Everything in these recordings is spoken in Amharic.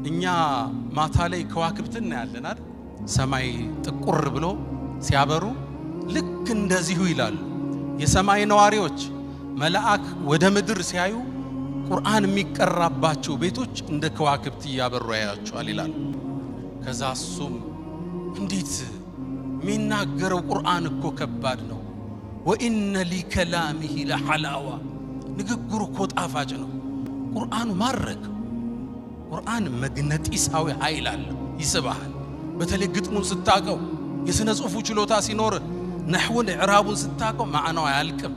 እኛ ማታ ላይ ከዋክብትን እናያለን አይደል? ሰማይ ጥቁር ብሎ ሲያበሩ ልክ እንደዚሁ ይላሉ የሰማይ ነዋሪዎች መላእክ ወደ ምድር ሲያዩ ቁርአን የሚቀራባቸው ቤቶች እንደ ከዋክብት ያበሩ ያያቸዋል ይላል። ከዛሱም እንዴት ሚናገረው ቁርአን እኮ ከባድ ነው። ወኢነ ሊከላሚሂ ለሐላዋ ንግግሩ እኮ ጣፋጭ ነው። ቁርአኑ ማረክ ቁርአን መግነጢሳዊ ኃይል አለው ይስባል። በተለይ ግጥሙን ስታቀው የስነ ጽሁፉ ችሎታ ሲኖር ነህውን ኢዕራቡን ስታቀው ማዕናው አያልቅም።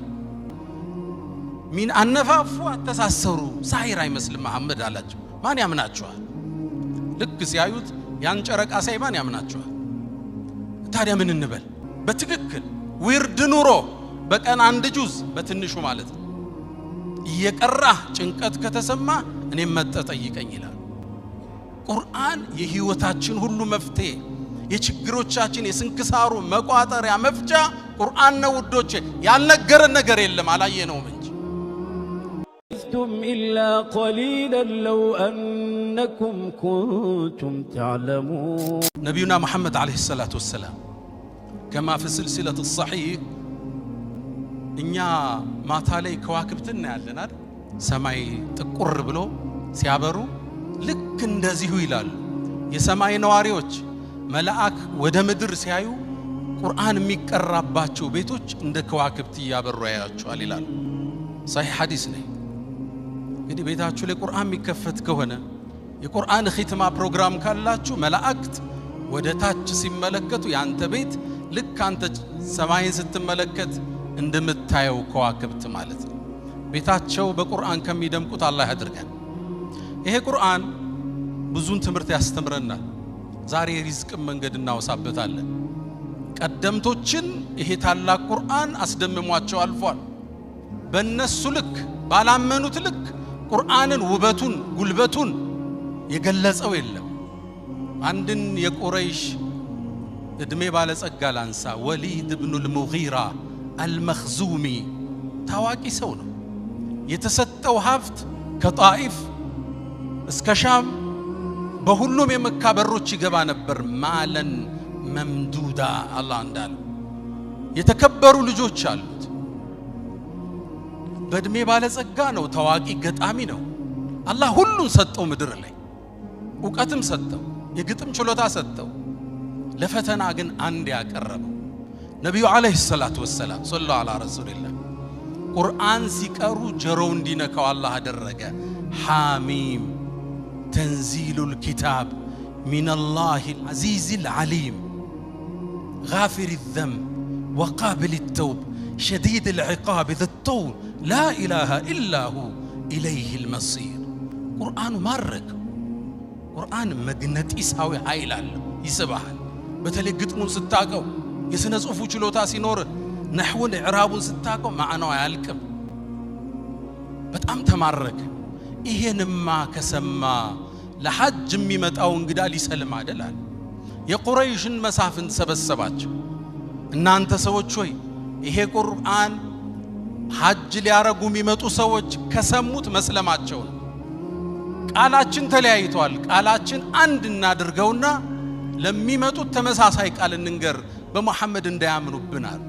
ሚን አነፋፉ አተሳሰሩ ሳይር አይመስልም መሐመድ አላቸው። ማን ያምናቸዋል? ልክ ሲያዩት ያን ጨረቃ ሳይባን ያምናቸዋል። ታዲያ ምን እንበል? በትክክል ዊርድ ኑሮ በቀን አንድ ጁዝ በትንሹ ማለት ነው እየቀራህ ጭንቀት ከተሰማ እኔም መጠጠይቀኝ ይላል። ቁርአን የህይወታችን ሁሉ መፍትሄ የችግሮቻችን የስንክሳሩ መቋጠሪያ መፍቻ ቁርአን ነው ውዶቼ። ያልነገረን ነገር የለም አላየነውም እንጂ إلا قليلا لو أنكم كنتم تعلمون. نبينا محمد عليه الصلاة والسلام كما في سلسلة الصحيح إنيا ما تالي كواكبتنا يالنا سماي تقر بلو سيابرو لك اندازيهو يلال يسماي نواريوش ملاك ودمدر سيايو قرآن ميقرباتشو بيتوش اند كواكبتي يابرو ياچو يلال. صحيح حديث ني እንግዲህ ቤታችሁ ላይ ቁርአን የሚከፈት ከሆነ የቁርአን ኺትማ ፕሮግራም ካላችሁ መላእክት ወደ ታች ሲመለከቱ ያንተ ቤት ልክ አንተ ሰማይን ስትመለከት እንደምታየው ከዋክብት ማለት ነው። ቤታቸው በቁርአን ከሚደምቁት አላህ ያድርገን። ይሄ ቁርአን ብዙን ትምህርት ያስተምረናል። ዛሬ ሪዝቅ መንገድ እናወሳበታለን። ቀደምቶችን ይሄ ታላቅ ቁርአን አስደምሟቸው አልፏል። በእነሱ ልክ ባላመኑት ልክ ቁርአንን ውበቱን ጉልበቱን የገለጸው የለም። አንድን የቁረይሽ እድሜ ባለጸጋ ላንሳ። ወሊድ ኢብኑ አልሙጊራ አልመኽዙሚ ታዋቂ ሰው ነው። የተሰጠው ሀብት ከጣኢፍ እስከ ሻም በሁሉም የመካ በሮች ይገባ ነበር። ማለን መምዱዳ አላህ እንዳለው የተከበሩ ልጆች አሉት። በእድሜ ባለጸጋ ነው። ታዋቂ ገጣሚ ነው። አላህ ሁሉን ሰጠው። ምድር ላይ ዕውቀትም ሰጠው፣ የግጥም ችሎታ ሰጠው። ለፈተና ግን አንድ ያቀረበው ነብዩ አለይሂ ሰላቱ ወሰላም ሰለላሁ ዐላ ረሱልላህ ቁርአን ሲቀሩ ጀሮው እንዲነካው አላህ አደረገ። ሐሚም ተንዚሉል ኪታብ ሚነላሂል ዐዚዚል ዐሊም ጋፊሪዝ ዘንብ ወቃቢሊት ተውብ ሸዲድል ዒቃብ ዘጠውል لا إله إلا هو إليه المصير. قرآن مرك قرآن مغناطيساوي ኃይል አለው ይስባል። በተለይ ግጥሙን ስታቀው የስነ ጽሁፉ ችሎታ ሲኖር ነህውን ኢዕራቡን ስታቀው ማዕናው አያልቅም። በጣም ተማረከ። ይሄንማ ከሰማ ለሐጅ የሚመጣው እንግዳ ሊሰልም አይደላል። የቁረይሽን መሳፍንት ሰበሰባቸው። እናንተ ሰዎች ሆይ ይሄ ቁርአን ሐጅ ሊያረጉ የሚመጡ ሰዎች ከሰሙት መስለማቸው ነው። ቃላችን ተለያይቷል። ቃላችን አንድ እናድርገውና ለሚመጡት ተመሳሳይ ቃል እንንገር በመሐመድ እንዳያምኑብናል።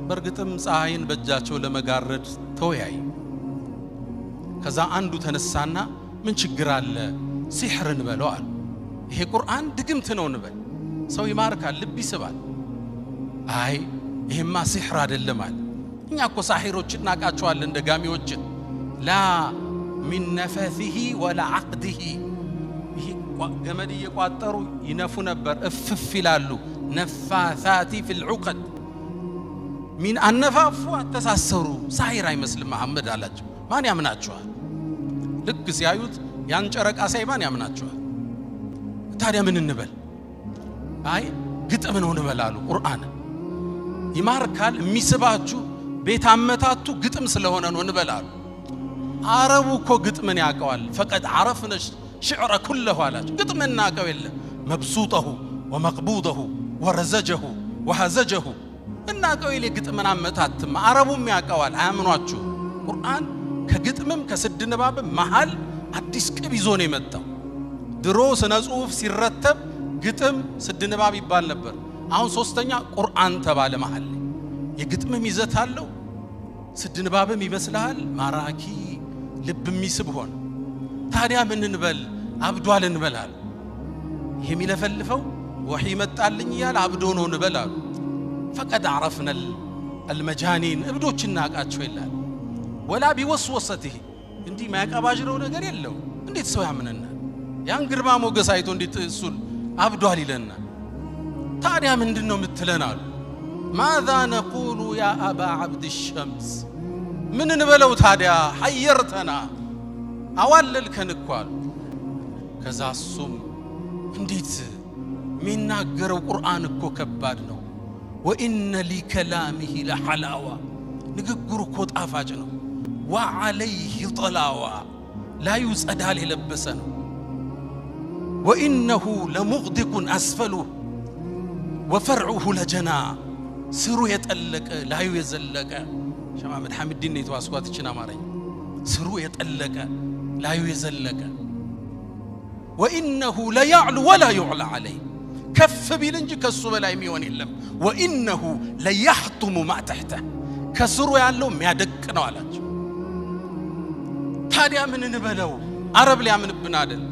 በርግጥም ፀሐይን በእጃቸው ለመጋረድ ተወያዩ። ከዛ አንዱ ተነሳና ምን ችግር አለ ሲሕር እንበለው አለ። ይሄ ቁርአን ድግምት ነው እንበል፣ ሰው ይማርካል፣ ልብ ይስባል። አይ ይሄማ ሲሕር አይደለም አለ። እኛ እኮ ሳሒሮችን እናቃቸዋለን ደጋሚዎችን። ላ ሚን ነፈሲሂ ወላ ዐቅዲሂ ይሄ ገመድ እየቋጠሩ ይነፉ ነበር፣ እፍፍ ይላሉ። ነፋሳቲ ፊል ዑቀድ ሚን አነፋፉ አተሳሰሩ ሳሒር አይመስልም መሐመድ አላቸው። ማን ያምናቸዋል? ልክ ሲያዩት ያን ጨረቃ ሳይባን ያምናቸዋል። ታዲያ ምን እንበል? አይ ግጥም ነው እንበላሉ። ቁርአን ይማርካል የሚስባችሁ ቤት አመታቱ ግጥም ስለሆነ ነው እንበላሉ። አረቡ እኮ ግጥምን ያቀዋል። ፈቀድ عرفنا الشعر كله አላቸው። ግጥም እናቀው የለ መብሱጠሁ ወመቅቡደሁ ወረዘጀሁ ወሐዘጀሁ እናቀው የለ ግጥምን አመታትም አረቡም ያቀዋል። አያምኗችሁ። ቁርአን ከግጥምም ከስድ ንባብም መሃል አዲስ ቅብ ይዞ ነው የመጣው። ድሮ ስነ ጽሁፍ ሲረተብ ግጥም ስድ ንባብ ይባል ነበር አሁን ሶስተኛ ቁርአን ተባለ መሐል የግጥምም ይዘት አለው ስድ ንባብም ይመስላል ማራኪ ልብ የሚስብ ሆነ ታዲያ ምን እንበል አብዷል እንበላል ይሄ የሚለፈልፈው ወህይ መጣልኝ ይላል አብዶ ነው እንበላል فقد عرفنا المجانين እብዶችና አቃቸው ይላል ولا بوسوسته እንዲ ማያቀባጅረው ነገር የለው እንዴት ሰው ያምነናል ያን ግርማ ሞገስ አይቶ እንዴት እሱን አብዷል ይለናል ታዲያ ምንድነው ምትለናል ماذا نقول يا ابا عبد الشمس من እንበለው ታዲያ حيرتنا አዋለልከን እኳል ከዛሱም እንዴት ሚናገረው ቁርአን እኮ ከባድ ነው وان لكلامه لحلاوه ንግግሩ እኮ ጣፋጭ ነው وعليه طلاوه لا يصدال የለበሰ ነው وانه لمغدق اسفله وفرعه لجنا ስሩ የጠለቀ ላዩ የዘለቀ ሸማመድ ሐሚድን ነው የተዋስኳት እቺና ማረኝ ስሩ የጠለቀ ላዩ የዘለቀ وانه لا يعلو ولا يعلى عليه كف ቢል እንጂ ከሱ በላይ የሚሆን የለም وانه لا يحطم ما تحته ከስሩ ያለው የሚያደቅ ነው አላቸው ታዲያ ምን እንበለው አረብ ሊያምንብን አይደል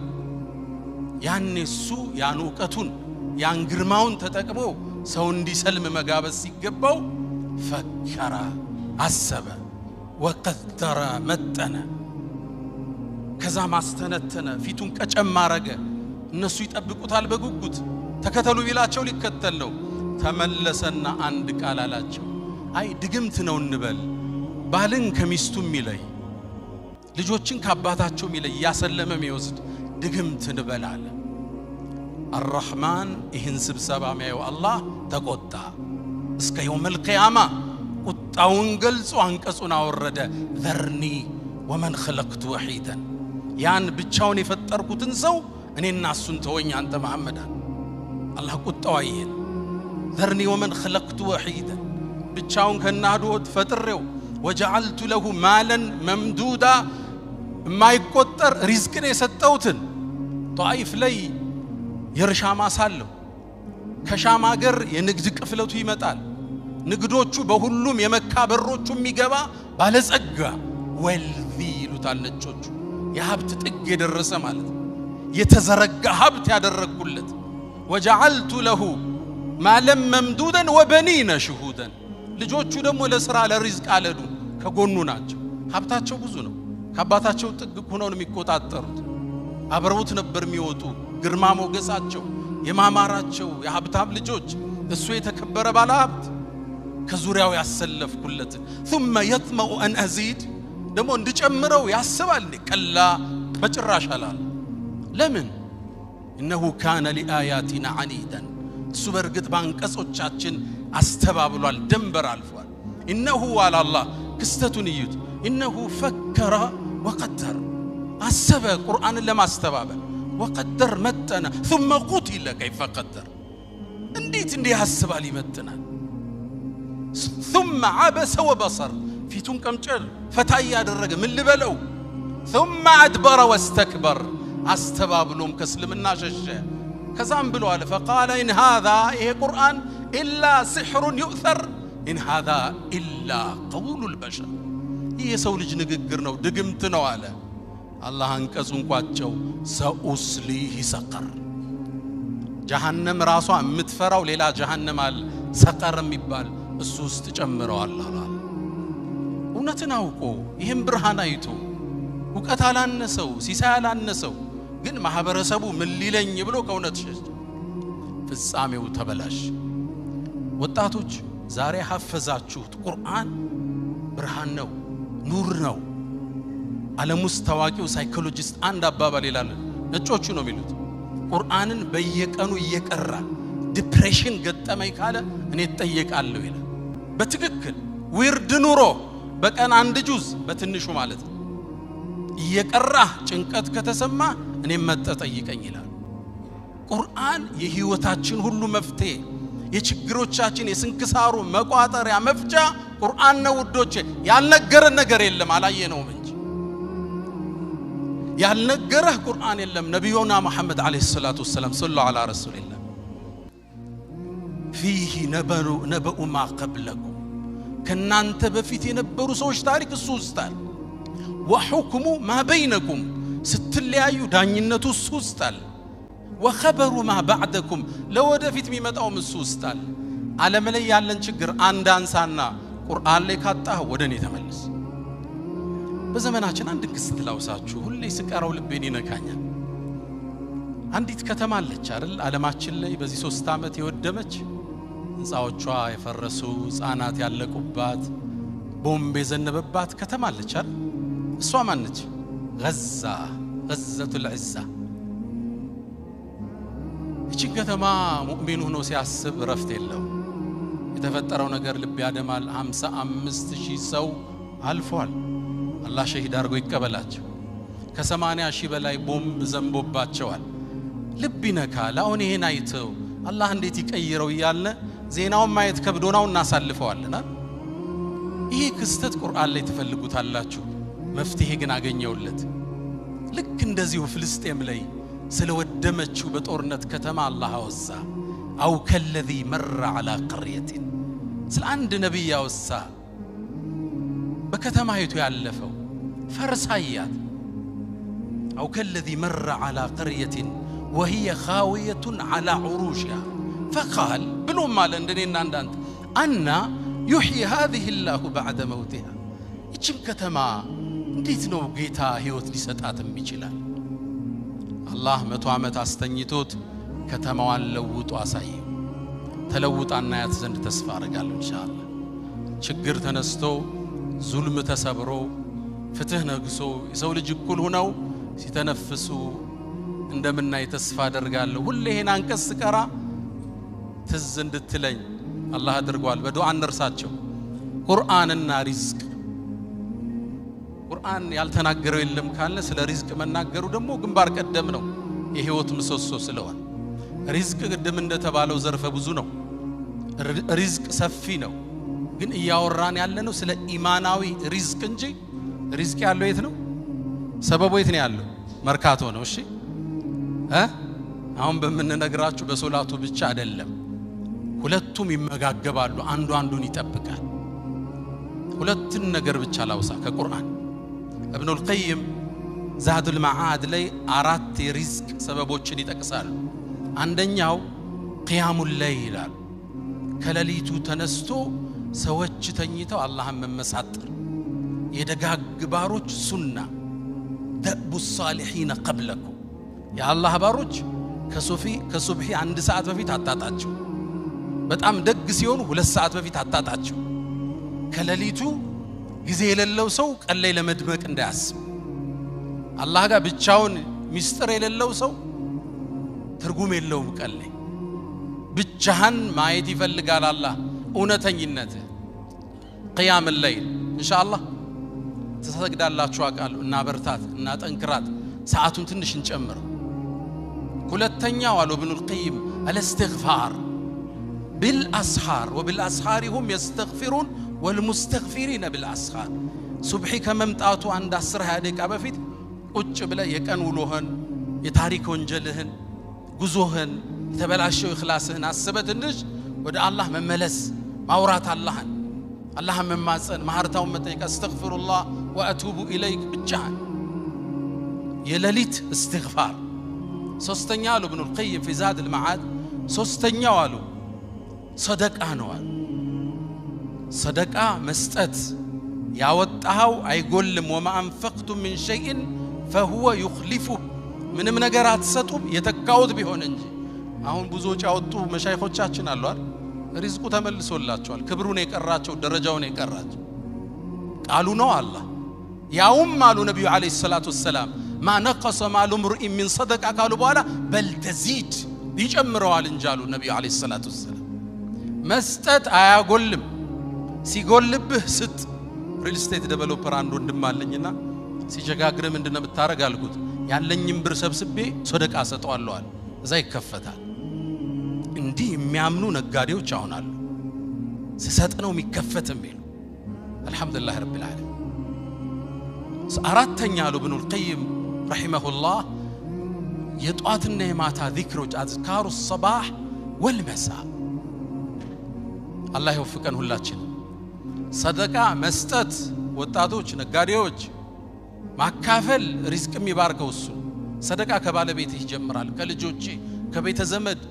ያኔ እሱ ያን ዕውቀቱን ያን ግርማውን ተጠቅሞ ሰው እንዲሰልም መጋበዝ ሲገባው ፈከረ አሰበ ወቀደረ መጠነ ከዛ ማስተነተነ ፊቱን ቀጨም አረገ እነሱ ይጠብቁታል በጉጉት ተከተሉ ቢላቸው ሊከተል ነው ተመለሰና አንድ ቃል አላቸው አይ ድግምት ነው እንበል ባልን ከሚስቱ ሚለይ ልጆችን ከአባታቸው ሚለይ ያሰለመ የሚወስድ ድግምት እንበላለ الرحمن ይህን ስብሰባ ማየው አላህ ተቆጣ እስከ يوم القيامه ቁጣውን ገልጾ አንቀጹን አወረደ ذرني ومن خلقت وحيدا ያን ብቻውን የፈጠርኩትን ሰው እኔና እሱን ተወኝ አንተ መሐመድ አላህ ቁጣው አይል ذرني ومن خلقت وحيدا ብቻውን ከናዶት ፈጥሬው وجعلت له مالا ممدودا ማይቆጠር ሪዝቅን የሰጠውትን ጧይፍ ላይ የርሻ ማሳለው ከሻም ሀገር የንግድ ቅፍለቱ ይመጣል ንግዶቹ በሁሉም የመካ በሮቹ የሚገባ ባለጸጋ ወልዚ ይሉታል ነጮቹ የሀብት ጥግ የደረሰ ማለት የተዘረጋ ሀብት ያደረኩለት وجعلت له مالا ممدودا وبنين شهودا ልጆቹ ደግሞ ለሥራ ለሪዝቅ አለዱ ከጎኑ ናቸው ሀብታቸው ብዙ ነው ከአባታቸው ጥግ ሆነው ነው የሚቆጣጠሩት አብረውት ነበር የሚወጡ ግርማ ሞገሳቸው የማማራቸው የሀብታም ልጆች እሱ የተከበረ ባለ ሀብት ከዙሪያው ያሰለፍኩለት ثم يطمع ان ازيد ደሞ እንድጨምረው ያስባል ከላ በጭራሽ አላል ለምን انه كان لاياتنا عنيدا እሱ በርግጥ ባንቀጾቻችን አስተባብሏል ደንበር አልፏል انه على الله ክስተቱን ይዩት انه فكر وقدر አሰበ ቁርአንን ለማስተባበል وقدر متنا ثم قتل كيف قدر እንዴት ያስባል ይመትናል ثم عبس وبصر ፊቱን ቀምጨል ፈታይ ያደረገ ምን ልበለው ثم ادبر واستكبر አስተባብሎም ከስልምና ሸሸ ከዛም ብሎ አለ فقال ان هذا ይሄ ቁርአን الا سحر يؤثر ان هذا الا قول البشر ይሄ ሰው ልጅ ንግግር ነው ድግምት ነው አለ አላህ አንቀጹን ቋጨው ሰኡስሊህ ሰቀር ጀሃነም ራሷ የምትፈራው ሌላ ጀሃነም አለ ሰቀር የሚባል እሱ ውስጥ ጨምረው አላህ እውነትን አውቆ ይሄን ብርሃን አይቶ ዕውቀት አላነሰው ሲሳይ አላነሰው ግን ማህበረሰቡ ምን ሊለኝ ብሎ ከእውነት ሸሽ ፍጻሜው ተበላሽ ወጣቶች ዛሬ ሐፈዛችሁት ቁርአን ብርሃን ነው ኑር ነው ዓለም ውስጥ ታዋቂው ሳይኮሎጂስት አንድ አባባል ይላል ነጮቹ ነው የሚሉት ቁርአንን በየቀኑ እየቀራ ዲፕሬሽን ገጠመኝ ካለ እኔ ተጠየቃለሁ ይላል በትክክል ዊርድ ኑሮ በቀን አንድ ጁዝ በትንሹ ማለት ነው እየቀራ ጭንቀት ከተሰማ እኔ መጠጠይቀኝ ይላል ቁርአን የህይወታችን ሁሉ መፍትሄ የችግሮቻችን የስንክሳሩ መቋጠሪያ መፍቻ ቁርአን ነው ውዶቼ ያልነገረን ነገር የለም አላየነውም እንጂ ያልነገረህ ቁርአን የለም ነብዩና መሐመድ አለይሂ ሰላቱ ወሰለም ሰለላሁ ዐላ ረሱሊላህ فيه نبأ ما قبلكم ከናንተ በፊት የነበሩ ሰዎች ታሪክ እሱ ውስጣል وحكم ما بينكم ስትለያዩ ዳኝነቱ እሱ ውስጣል وخبر ما بعدكم ለወደፊት የሚመጣው እሱ ውስጣል ዓለም ላይ ያለን ችግር አንድ አንሳና ቁርአን ላይ ካጣህ ወደኔ ተመለስ በዘመናችን አንድ ክስት ላውሳችሁ ሁሌ ስቀራው ልቤን ይነካኛል አንዲት ከተማ አለች አይደል ዓለማችን ላይ በዚህ 3 ዓመት የወደመች ህንጻዎቿ የፈረሱ ህፃናት ያለቁባት ቦምብ የዘነበባት ከተማ አለች አይደል እሷ ማን ነች ገዛቱል ዒዛ እቺ ከተማ ሙእሚን ሆኖ ሲያስብ ረፍት የለው የተፈጠረው ነገር ልብ ያደማል 55000 ሰው አልፏል አላህ ሸሂድ አድርጎ ይቀበላቸው ከ80,000 በላይ ቦምብ ዘንቦባቸዋል ልብ ይነካል አሁን ይሄን አይተው አላህ እንዴት ይቀይረው ይያልነ ዜናውን ማየት ከብዶናው እናሳልፈዋልና ይሄ ክስተት ቁርአን ላይ ተፈልጉታላችሁ መፍትሄ ግን አገኘውለት ልክ እንደዚሁ ፍልስጤም ላይ ስለወደመችው በጦርነት ከተማ አላህ አወሳ አው ከለዚ መረ على قريه ስለ አንድ ነብይ አወሳ በከተማይቱ ያለፈው ፈርሳያት አው ከለዚ መረ على قريه وهي خاويه على عروشها فقال بلوم مال እንደኔና እንዳንተ አና يحيي هذه الله بعد موتها እቺም ከተማ እንዴት ነው ጌታ ህይወት ሊሰጣትም ይችላል አላህ 100 ዓመት አስተኝቶት ከተማዋን ለውጦ አሳየ ተለውጣና ያት ዘንድ ተስፋ አረጋለሁ ኢንሻአላህ ችግር ተነስቶ ዙልም ተሰብሮ ፍትህ ነግሶ የሰው ልጅ እኩል ሆነው ሲተነፍሱ እንደምናይ ተስፋ አደርጋለሁ ሁሌ ይሄን አንቀስ ቀራ ትዝ እንድትለኝ አላህ አድርጓል በዱዓ እንርሳቸው ቁርአንና ሪዝቅ ቁርአን ያልተናገረው የለም ካለ ስለ ሪዝቅ መናገሩ ደግሞ ግንባር ቀደም ነው የህይወት ምሰሶ ስለሆነ ሪዝቅ ቅድም እንደተባለው ዘርፈ ብዙ ነው ሪዝቅ ሰፊ ነው ግን እያወራን ያለነው ስለ ኢማናዊ ሪዝቅ እንጂ ሪዝቅ ያለው የት ነው ሰበቡ የት ነው ያለው መርካቶ ነው እሺ አሁን በመነግራችሁ በሶላቱ ብቻ አይደለም ሁለቱም ይመጋገባሉ አንዱ አንዱን ይጠብቃል ሁለቱን ነገር ብቻ ላውሳ ከቁርአን ابن القيم زاد المعاد لي 4 ሪዝቅ ሰበቦችን ይጠቅሳሉ አንደኛው قيام الليل ከሌሊቱ ተነስቶ ሰዎች ተኝተው አላህን መመሳጠር የደጋግ ባሮች ሱና دأب الصالحين قبلكم يا الله ባሮች ከሱብሂ 1 ሰዓት በፊት አጣጣቸው በጣም ደግ ሲሆኑ 2 ሰዓት በፊት አጣጣቸው ከሌሊቱ ጊዜ የሌለው ሰው ቀለይ ለመድመቅ እንዳያስብ አላህ ጋር ብቻውን ሚስጥር የሌለው ሰው ትርጉም የለውም ቀለይ ብቻህን ማየት ይፈልጋል አላህ እውነተኝነት قيام الليل ان شاء الله ተሰግዳላችሁ አቃሉ እና በርታት እና ጠንክራት ሰዓቱን ትንሽ እንጨምር ሁለተኛው አሉ ابن القيم الاستغفار بالاسحار وبالاسحار هم يستغفرون والمستغفرين بالاسحار صبحي ከመምጣቱ አንድ 10-20 ደቂቃ በፊት ቁጭ ብለ የቀን ውሎህን የታሪክ ወንጀልህን ጉዞህን የተበላሸው ኢኽላስህን አስበትንሽ ወደ አላህ መመለስ ማውራት አላህን መማጸን ማህርታውን መጠየቅ አስተግፍሩላህ ወአቱቡ ኢለይክ ብቻህን የሌሊት استغفار ሶስተኛ አሉ ابن القيم في زاد المعاد ሶስተኛው አሉ ሰደቃ ነው صدقة مسأت ያወጣው አይጎልም وما انفقتم من شيء فهو يخلفه ምንም ነገር አትሰጡም የተካውት ቢሆን እንጂ አሁን ብዙዎች ያወጡ መሻይኾቻችን አሉ አይደል ሪዝቁ ተመልሶላቸዋል ክብሩን የቀራቸው ደረጃውን የቀራቸው ቃሉ ነው አላህ ያውም አሉ ነብዩ አለይሂ ሰላቱ ወሰለም ما نقص مال امرئ من صدقه قالوا በኋላ بل تزيد ይጨምረዋል እንጂ አሉ ነብዩ አለይሂ ሰላቱ ወሰለም መስጠት አያጎልም ሲጎልብህ ስጥ ሪል ስቴት ዴቨሎፐር አንዱ እንደማለኝና ሲጀጋግረ ምንድነው የምታረግ አልኩት ያለኝም ብር ሰብስቤ ሰደቃ ሰጠዋለሁ አለ እዛ ይከፈታል እንዲህ የሚያምኑ ነጋዴዎች አሁን አሉ ሲሰጥ ነው የሚከፈትም ይሉ አልহামዱሊላህ ረቢል ዓለሚን አራተኛ አሉ ابن القيم ረሂመሁላህ የጧትና የማታ ዚክሮች አዝካሩ الصباح والمساء አላህ ይወፍቀን ሁላችን ሰደቃ መስጠት ወጣቶች ነጋዴዎች ማካፈል ሪዝቅ የሚባርከው እሱ ሰደቃ ከባለቤት ይጀምራል ከልጆች ከቤተ ዘመድ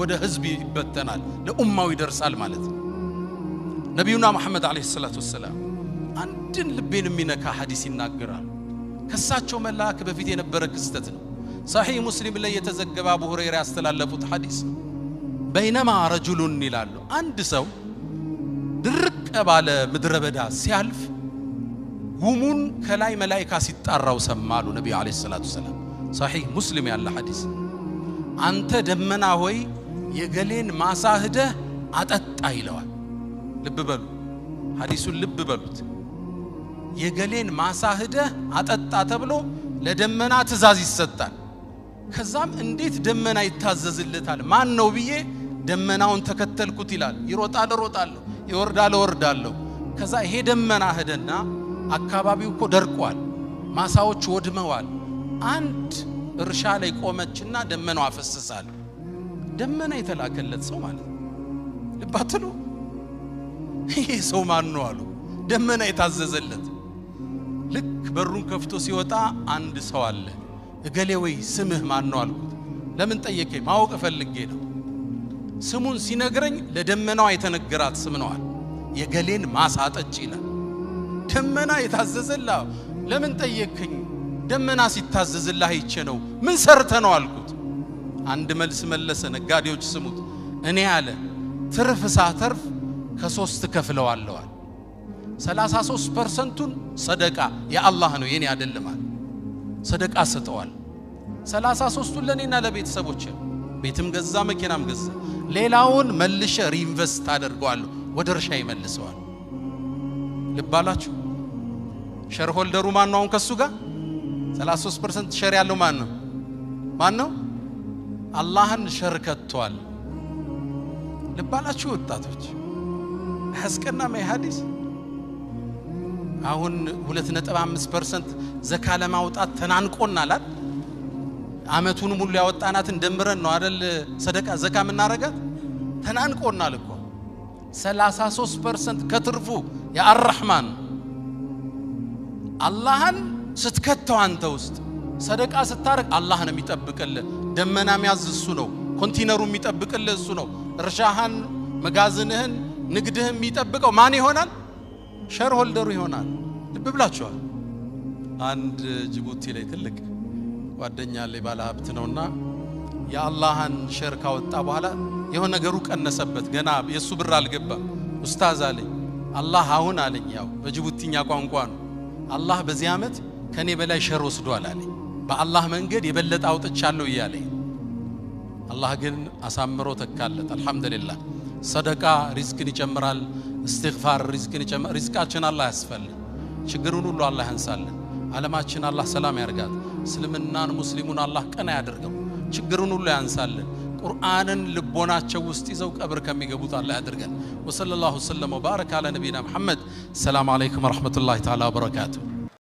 ወደ ህዝብ ይበተናል ለኡማው ይደርሳል ማለት ነው ነብዩና መሐመድ አለይሂ ሰላቱ ወሰለም አንድን ልቤን የሚነካ ሐዲስ ይናገራል ከሳቸው መላክ በፊት የነበረ ክስተት ነው صحيح مسلم ላይ የተዘገበ አቡ ሁረይራ ያስተላለፉት ሐዲስ بينما رجل ይላሉ አንድ ሰው ድርቅ ባለ ምድረ በዳ ሲያልፍ ጉሙን ከላይ መላእክት ሲጣራው ሰማሉ ነብዩ አለይሂ ሰላቱ ወሰለም صحيح مسلم ያለ ሐዲስ አንተ ደመና ሆይ የገሌን ማሳህደ አጠጣ ይለዋል ልብ በሉ ሐዲሱን ልብ በሉት የገሌን ማሳህደ አጠጣ ተብሎ ለደመና ትእዛዝ ይሰጣል ከዛም እንዴት ደመና ይታዘዝለታል ማን ነው ብዬ ደመናውን ተከተልኩት ይላል ይሮጣል ይወርዳል ከዛ ይሄ ደመና ሄደና አካባቢው እኮ ደርቋል ማሳዎች ወድመዋል አንድ እርሻ ላይ ቆመችና ደመናው አፈሰሳል ደመና የተላከለት ሰው ማለት ልባትሉ ይሄ ሰው ማን ነው አሉ ደመና የታዘዘለት ልክ በሩን ከፍቶ ሲወጣ አንድ ሰው አለ እገሌ ወይ ስምህ ማን ነው አልኩት ለምን ጠየቀኝ ማወቅ ፈልጌ ነው ስሙን ሲነግረኝ ለደመናው የተነገራት ስም ነው አለ የገሌን ማሳጠጭ ይላል ደመና የታዘዘላ ለምን ጠየቀኝ ደመና ሲታዘዝልህ አይቼ ነው ምን ሰርተ ነው አልኩት አንድ መልስ መለሰ ነጋዴዎች ስሙት እኔ አለ ትርፍ ሳተርፍ ከ3 ከፍለዋለሁ 33%ን ሰደቃ የአላህ ነው የኔ አይደለም አለ ሰደቃ ሰጠዋል 33ን ለኔና ለቤተሰቦቼ ቤትም ገዛ መኪናም ገዛ ሌላውን መልሼ ሪኢንቨስት አደርጋለሁ ወደ እርሻ ይመልሰዋል ልባላችሁ ሼር ሆልደሩ ማን ነው ከሱ ጋር 33% ሼር ያለው ማን ነው አላህን ሸርከቷል ልባላችሁ ወጣቶች አስቀና ሐዲስ አሁን 2.5% ዘካ ለማውጣት ተናንቆናል አመቱን ሙሉ ያወጣናት እንደምረን ነው አይደል ሰደቃ ዘካ ምናረጋት ተናንቆናል እኮ 33% ከትርፉ ያ አርህማን አላህን ስትከተው አንተ ውስጥ ሰደቃ ስታረግ አላህ ነው የሚጠብቅልህ ደመና የሚያዝሱ ነው ኮንቲነሩ የሚጠብቅልህ እሱ ነው እርሻህን መጋዝንህን ንግድህን የሚጠብቀው ማን ይሆናል ሼር ሆልደሩ ይሆናል ልብ ብላችኋል አንድ ጅቡቲ ላይ ትልቅ ጓደኛ ላይ ባለ ሀብት ነውና ያአላህን ሼር ካወጣ በኋላ የሆነ ነገሩ ቀነሰበት ገና የሱ ብር አልገባም ኡስታዝ አለኝ አላህ አሁን አለኝ ያው በጅቡቲኛ ቋንቋ ነው አላህ በዚህ አመት ከኔ በላይ ሼር ወስዷል አለኝ በአላህ መንገድ የበለጠ አውጥቻለሁ ይያለኝ አላህ ግን አሳምሮ ተካለት አልহামዱሊላህ ሰደቃ ሪዝቅን ይጨምራል استغفار ሪዝቅን ይጨምራል ሪዝቃችን አላህ ያስፈል ችግሩን ሁሉ አላህ ያንሳልን ዓለማችን አላህ ሰላም ያርጋት እስልምናን ሙስሊሙን አላህ ቀና ያደርገው ችግሩን ሁሉ ያንሳልን ቁርአንን ልቦናቸው ውስጥ ይዘው ቀብር ከሚገቡት አላህ ያድርገን ወሰለላሁ ዐለይሂ ወሰለም ወባረከ አለ ነብይና መሐመድ ሰላም አለይኩም ወራህመቱላሂ ተዓላ ወበረካቱ